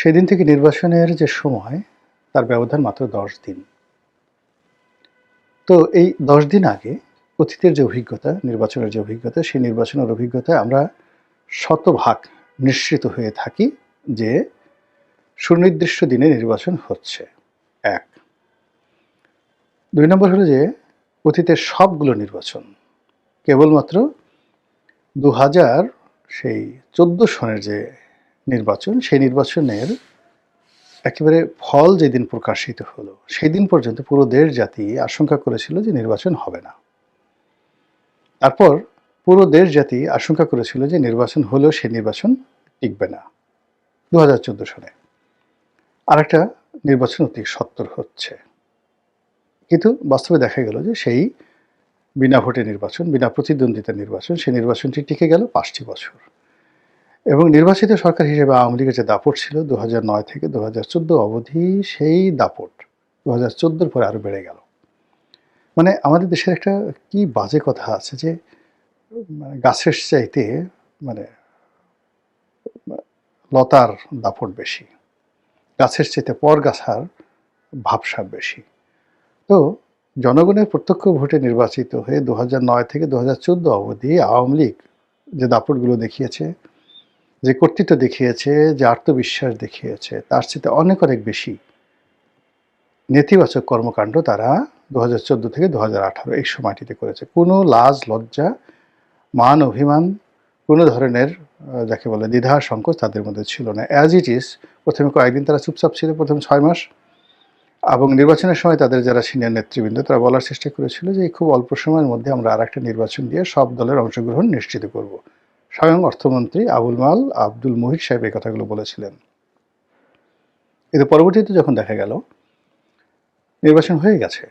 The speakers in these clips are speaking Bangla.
সেদিন থেকে নির্বাচনের যে সময়, তার ব্যবধান মাত্র ১০ দিন। তো এই ১০ দিন আগে অতীতের যে অভিজ্ঞতা, নির্বাচনের যে অভিজ্ঞতা, সেই নির্বাচনের অভিজ্ঞতায় আমরা শতভাগ নিশ্চিত হয়ে থাকি যে সুনির্দিষ্ট দিনে নির্বাচন হচ্ছে, ১। ২ নম্বর হলো যে অতীতের সবগুলো নির্বাচন কেবলমাত্র ২০১৪ সনের যে নির্বাচন, সেই নির্বাচনের একেবারে ফল যেদিন প্রকাশিত হলো, সেদিন পর্যন্ত পুরো দেশ জাতি আশঙ্কা করেছিল যে নির্বাচন হবে না। তারপর পুরো দেশ জাতি আশঙ্কা করেছিল যে নির্বাচন হলেও সেই নির্বাচন টিকবে না ২০১৪ সনে। আরেকটা নির্বাচন অতি সত্বর হচ্ছে। কিন্তু বাস্তবে দেখা গেল যে সেই বিনা ভোটে নির্বাচন, বিনা প্রতিদ্বন্দ্বিতার নির্বাচন, সেই নির্বাচনটি টিকে গেল ৫টি বছর। এবং নির্বাচিত সরকার হিসেবে আওয়ামী লীগের যে দাপট ছিল ২০০৯ থেকে ২০১৪ অবধি, সেই দাপট ২০১৪ পরে আরো বেড়ে গেল। মানে আমাদের দেশের একটা কি বাজে কথা আছে যে মানে গাছের চাইতে মানে লতার দাপট বেশি, গাছের চাইতে পরগাছার ভাবসাব বেশি। তো জনগণের প্রত্যক্ষ ভোটে নির্বাচিত হয়ে ২০০৯ থেকে ২০১৪ অবধি আওয়ামী লীগ যে দাপটগুলো দেখিয়েছে, যে কর্তৃত্ব দেখিয়েছে, যে আত্মবিশ্বাস দেখিয়েছে, তার চেয়ে অনেক অনেক বেশি নেতিবাচক কর্মকাণ্ড তারা ২০১৪ থেকে ২০১৮ এই সময়টিতে করেছে। কোনো লাজ লজ্জা, মান অভিমান, কোনো ধরনের যাকে বলে দ্বিধা সংকোচ তাদের মধ্যে ছিল না। অ্যাজ ইট ইজ প্রথমে কয়েকদিন তারা চুপচাপ ছিল, প্রথম ৬ মাস। এবং নির্বাচনের সময় তাদের যারা সিনিয়র নেতৃবৃন্দ তারা বলার চেষ্টা করেছিল যে খুব অল্প সময়ের মধ্যে আমরা আরেকটা নির্বাচন দিয়ে সব দলের অংশগ্রহণ নিশ্চিত করব। স্বয়ং অর্থমন্ত্রী আবুল মাল আব্দুল মুহিত সাহেব এই কথাগুলো বলেছিলেন। কিন্তু পরবর্তীতে যখন দেখা গেল নির্বাচন হয়ে গেছে,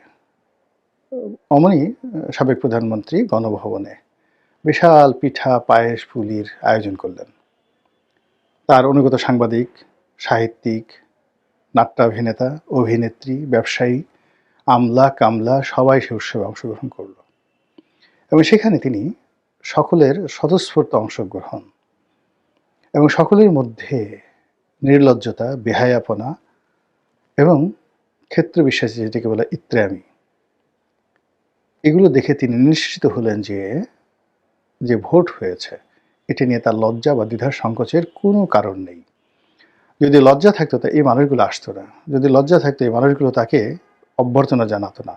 অমনি সাবেক প্রধানমন্ত্রী গণভবনে বিশাল পিঠা পায়েস পুলির আয়োজন করলেন। তার অনুগত সাংবাদিক, সাহিত্যিক, নাট্যাভিনেতা, অভিনেত্রী, ব্যবসায়ী, আমলা কামলা সবাই সে উৎসবে অংশগ্রহণ করল। এবং সেখানে তিনি সকলের স্বতঃস্ফূর্ত অংশগ্রহণ এবং সকলের মধ্যে নির্লজ্জতা, বেহায়াপনা এবং ক্ষেত্র বিশ্বাসী যেটাকে বলে ইত্রামি, এগুলো দেখে তিনি নিশ্চিত হলেন যে ভোট হয়েছে এটা নিয়ে তার লজ্জা বা দ্বিধার সংকোচের কোনো কারণ নেই। যদি লজ্জা থাকতো তা এই মানুষগুলো আসতো না। যদি লজ্জা থাকতো এই মানুষগুলো তাকে অভ্যর্থনা জানাতো না।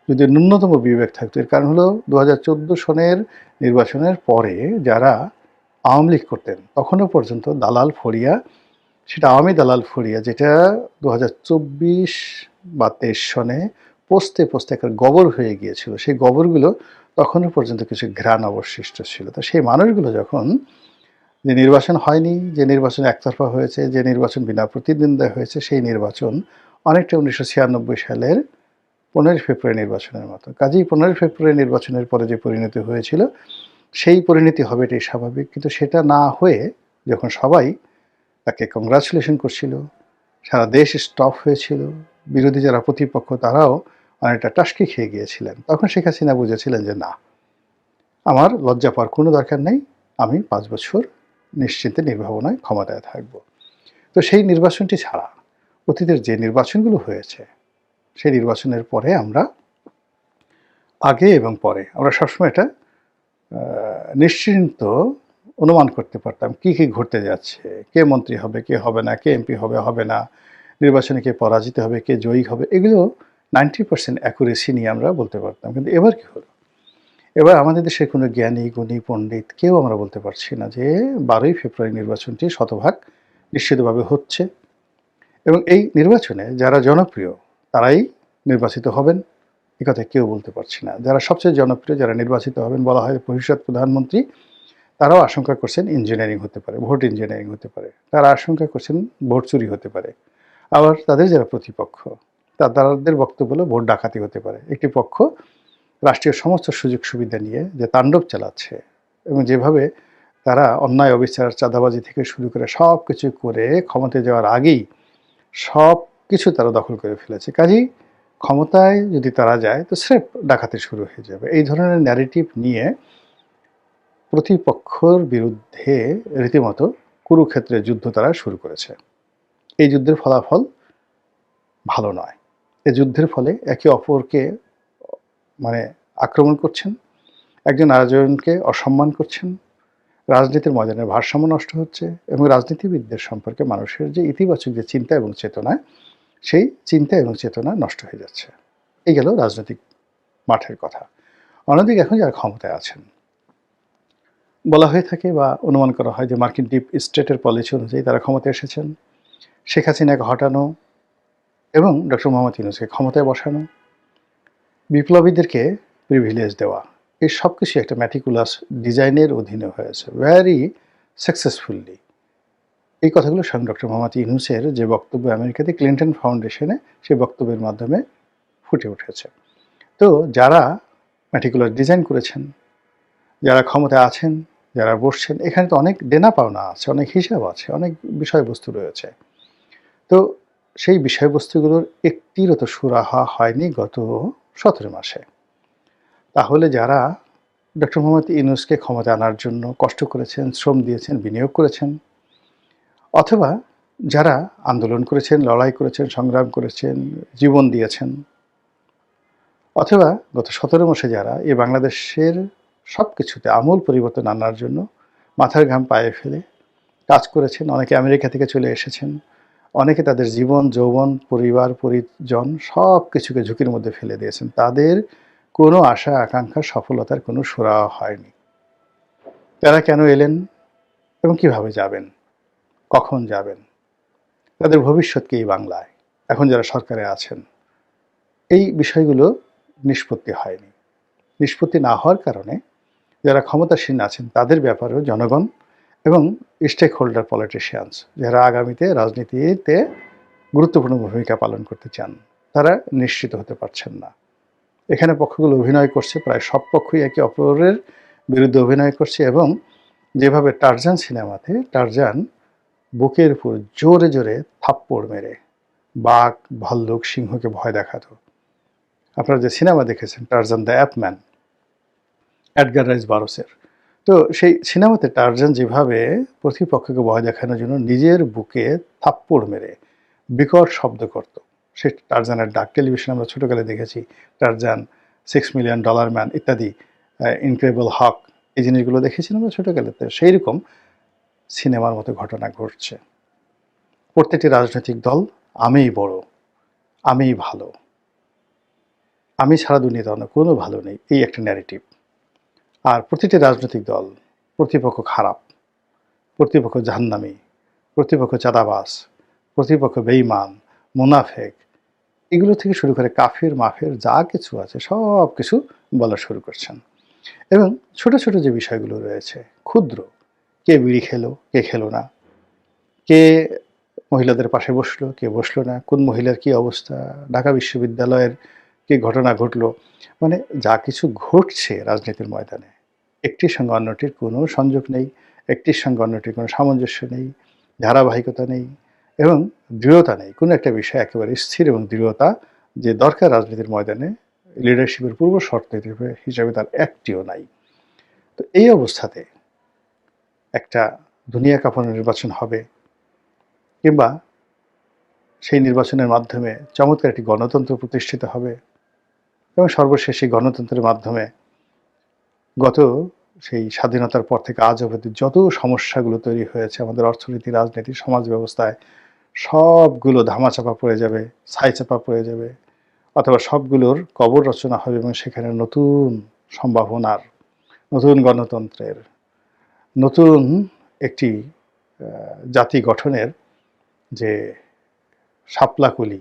যদি ন্যূনতম বিবেক থাকতো, এর কারণ হলো ২০১৪ সনের নির্বাচনের পরে যারা আওয়ামী লীগ করতেন তখনও পর্যন্ত দালাল ফড়িয়া, সেটা আওয়ামী দালাল ফড়িয়া যেটা ২০২৪ বা ২৩ সনে পোস্তে পোস্তে একটা গবর হয়ে গিয়েছিল, সেই গবরগুলো তখনও পর্যন্ত কিছু ঘ্রাণ অবশিষ্ট ছিল। তো সেই মানুষগুলো যখন যে নির্বাচন হয়নি, যে নির্বাচন একতরফা হয়েছে, যে নির্বাচন বিনা প্রতিদ্বন্দ্বিতা হয়েছে, সেই নির্বাচন অনেকটা ১৯৯৬ সালের ১৫ ফেব্রুয়ারি নির্বাচনের মতো। কাজেই ১৫ ফেব্রুয়ারি নির্বাচনের পরে যে পরিণতি হয়েছিল সেই পরিণতি হবে এটাই স্বাভাবিক। কিন্তু সেটা না হয়ে যখন সবাই তাকে কংগ্রাচুলেশন করছিল, সারা দেশ স্টপ হয়েছিল, বিরোধী যারা প্রতিপক্ষ তারাও অনেকটা টাসকি খেয়ে গিয়েছিলেন, তখন শেখ হাসিনা বুঝেছিলেন যে না, আমার লজ্জা পাওয়ার কোনো দরকার নেই, আমি ৫ বছর নিশ্চিন্তে নির্ভাবনায় ক্ষমতায় থাকব। তো সেই নির্বাচনটি ছাড়া অতীতের যে নির্বাচনগুলো হয়েছে সেই নির্বাচনের পরে আমরা আগে এবং পরে আমরা সবসময় এটা নিশ্চিন্ত অনুমান করতে পারতাম কী কী ঘটতে যাচ্ছে, কে মন্ত্রী হবে, কে হবে না, কে এমপি হবে, হবে না, নির্বাচনে কে পরাজিত হবে, কে জয়ী হবে, এগুলো 90% অ্যাকুরেসি নিয়ে আমরা বলতে পারতাম। কিন্তু এবার কী হলো, এবার আমাদের দেশের কোনো জ্ঞানী গুণী পণ্ডিত কেউ আমরা বলতে পারছি না যে ১২ই ফেব্রুয়ারি নির্বাচনটি শতভাগ নিশ্চিতভাবে হচ্ছে এবং এই নির্বাচনে যারা জনপ্রিয় তারাই নির্বাচিত হবেন, এ কথা কেউ বলতে পারছি না। যারা সবচেয়ে জনপ্রিয়, যারা নির্বাচিত হবেন বলা হয় ভবিষ্যৎ প্রধানমন্ত্রী, তারাও আশঙ্কা করছেন ইঞ্জিনিয়ারিং হতে পারে, ভোট ইঞ্জিনিয়ারিং হতে পারে। তারা আশঙ্কা করছেন ভোট চুরি হতে পারে। আবার তাদের যারা প্রতিপক্ষ তাদের বক্তব্য হলো ভোট ডাকাতি হতে পারে। একটি পক্ষ রাষ্ট্রীয় সমস্ত সুযোগ সুবিধা নিয়ে যে তাণ্ডব চালাচ্ছে এবং যেভাবে তারা অন্যায় অবিচার চাঁদাবাজি থেকে শুরু করে সব কিছু করে ক্ষমতায় যাওয়ার আগেই সব কিছু তারা দখল করে ফেলেছে। কাজেই ক্ষমতায় যদি তারা যায় তো স্রেফ ডাকাতি শুরু হয়ে যাবে। এই ধরনের ন্যারেটিভ নিয়ে প্রতিপক্ষর বিরুদ্ধে রীতিমতো কুরুক্ষেত্রের যুদ্ধ তারা শুরু করেছে। এই যুদ্ধের ফলাফল ভালো নয়। এই যুদ্ধের ফলে একে অপরকে মানে আক্রমণ করছেন, একজন আরেকজনকে অসম্মান করছেন, রাজনীতির ময়দানের ভারসাম্য নষ্ট হচ্ছে এবং রাজনীতিবিদদের সম্পর্কে মানুষের যে ইতিবাচক যে চিন্তা এবং চেতনা, সেই চিন্তা এবং চেতনা নষ্ট হয়ে যাচ্ছে। এই গেল রাজনৈতিক মাঠের কথা। অন্যদিকে এখন যারা ক্ষমতায় আছেন, বলা হয়ে থাকে বা অনুমান করা হয় যে মার্কিন ডিপ স্টেটের পলিসি অনুযায়ী তারা ক্ষমতায় এসেছেন। শেখ হাসিনাকে হটানো এবং ডক্টর মোহাম্মদ ইউনূসকে ক্ষমতায় বসানো, বিপ্লবীদেরকে প্রিভিলেজ দেওয়া, এই সব কিছু একটা ম্যাটিকুলাস ডিজাইনের অধীনে হয়েছে ভেরি সাকসেসফুলি। এই কথাগুলো স্বয়ং ডক্টর মোহাম্মদ ইউনূসের যে বক্তব্য আমেরিকাতে ক্লিন্টন ফাউন্ডেশনে, সেই বক্তব্যের মাধ্যমে ফুটে উঠেছে। তো যারা ম্যাটিকুলাস ডিজাইন করেছেন, যারা ক্ষমতায় আছেন, যারা বসছেন, এখানে তো অনেক দেনা পাওনা আছে, অনেক হিসাব আছে, অনেক বিষয়বস্তু রয়েছে। তো সেই বিষয়বস্তুগুলোর একটিরও তো সুরাহা হয়নি গত 17 মাসে। তাহলে যারা ডক্টর মোহাম্মদ ইউনূসকে ক্ষমতা আনার জন্য কষ্ট করেছেন, শ্রম দিয়েছেন, বিনিয়োগ করেছেন, অথবা যারা আন্দোলন করেছেন, লড়াই করেছেন, সংগ্রাম করেছেন, জীবন দিয়েছেন, অথবা গত 17 মাসে যারা এই বাংলাদেশের সব কিছুতে আমূল পরিবর্তন আনার জন্য মাথার ঘাম পায়ে ফেলে কাজ করেছেন, অনেকে আমেরিকা থেকে চলে এসেছেন, অনেকে তাদের জীবন, যৌবন, পরিবার, পরিজন সব কিছুকে ঝুঁকির মধ্যে ফেলে দিয়েছেন, তাদের কোনো আশা আকাঙ্ক্ষা সফলতার কোনো সুরাহা হয়নি। তারা কেন এলেন এবং কিভাবে যাবেন, কখন যাবেন, তাদের ভবিষ্যৎ কি এই বাংলায়, এখন যারা সরকারে আছেন, এই বিষয়গুলো নিষ্পত্তি হয়নি। নিষ্পত্তি না হওয়ার কারণে যারা ক্ষমতাসীন আছেন তাদের ব্যাপারেও জনগণ এবং স্টেক হোল্ডার পলিটিশিয়ানস, যারা আগামীতে রাজনীতিতে গুরুত্বপূর্ণ ভূমিকা পালন করতে চান, তারা নিশ্চিত হতে পারছেন না। এখানে পক্ষগুলো অভিনয় করছে, প্রায় সব পক্ষই একে অপরের বিরুদ্ধে অভিনয় করছে এবং যেভাবে টারজান সিনেমাতে টারজান বুকের উপর জোরে জোরে থাপ্পড় মেরে বাঘ, ভাল্লুক, সিংহকে ভয় দেখাতো। আপনারা যে সিনেমা দেখেছেন টারজান দ্য অ্যাপম্যান, এডগার রাইস বারোসের, তো সেই সিনেমাতে টারজান যেভাবে প্রতিপক্ষকে ভয় দেখানোর জন্য নিজের বুকে থাপ্পড় মেরে বিকট শব্দ করত, সে টারজানের ডাক টেলিভিশন আমরা ছোটোকালে দেখেছি, টারজান, $6 মিলিয়ন ম্যান ইত্যাদি, ইনক্রেডিবল হক, এই জিনিসগুলো দেখেছিলাম আমরা ছোটোকালেতে। সেই রকম সিনেমার মতো ঘটনা ঘটছে। প্রত্যেকটি রাজনৈতিক দল আমিই বড়, আমিই ভালো, আমি ছাড়া দুনিয়াতে অন্য কোনো ভালো নেই, এই একটা ন্যারেটিভ। আর প্রতিটি রাজনৈতিক দল প্রতিপক্ষ খারাপ, প্রতিপক্ষ জাহান্নামী, প্রতিপক্ষ চাঁদাবাজ, প্রতিপক্ষ বেঈমান, মুনাফেক, এগুলো থেকে শুরু করে কাফের মাফের যা কিছু আছে সব কিছু বলা শুরু করছেন। এবং ছোট ছোট যে বিষয়গুলো রয়েছে ক্ষুদ্র, কে বিড়ি খেলো, কে খেলো না, কে মহিলাদের পাশে বসলো, কে বসলো না, কোন মহিলার কি অবস্থা, ঢাকা বিশ্ববিদ্যালয়ের কি ঘটনা ঘটলো, মানে যা কিছু ঘটছে রাজনীতির ময়দানে, একটির সঙ্গে অন্যটির কোনো সংযোগ নেই, একটির সঙ্গে অন্যটির কোনো সামঞ্জস্য নেই, ধারাবাহিকতা নেই এবং দৃঢ়তা নেই। কোনো একটা বিষয় একেবারে স্থির এবং দৃঢ়তা যে দরকার রাজনীতির ময়দানে, লিডারশিপের পূর্ব শর্ত হিসেবে তার একটিও নাই। তো এই অবস্থাতে একটা দুনিয়া কাঁপানো নির্বাচন হবে, কিংবা সেই নির্বাচনের মাধ্যমে চমৎকার একটি গণতন্ত্র প্রতিষ্ঠিত হবে এবং সর্বশেষ এই গণতন্ত্রের মাধ্যমে গত সেই স্বাধীনতার পর থেকে আজ অবধি যত সমস্যাগুলো তৈরি হয়েছে আমাদের অর্থনীতি, রাজনীতি, সমাজ ব্যবস্থায়, সবগুলো ধামাচাপা পড়ে যাবে, ছাইচাপা পড়ে যাবে, অথবা সবগুলোর কবর রচনা হবে এবং সেখানে নতুন সম্ভাবনার, নতুন গণতন্ত্রের, নতুন একটি জাতি গঠনের যে শাপলাকলি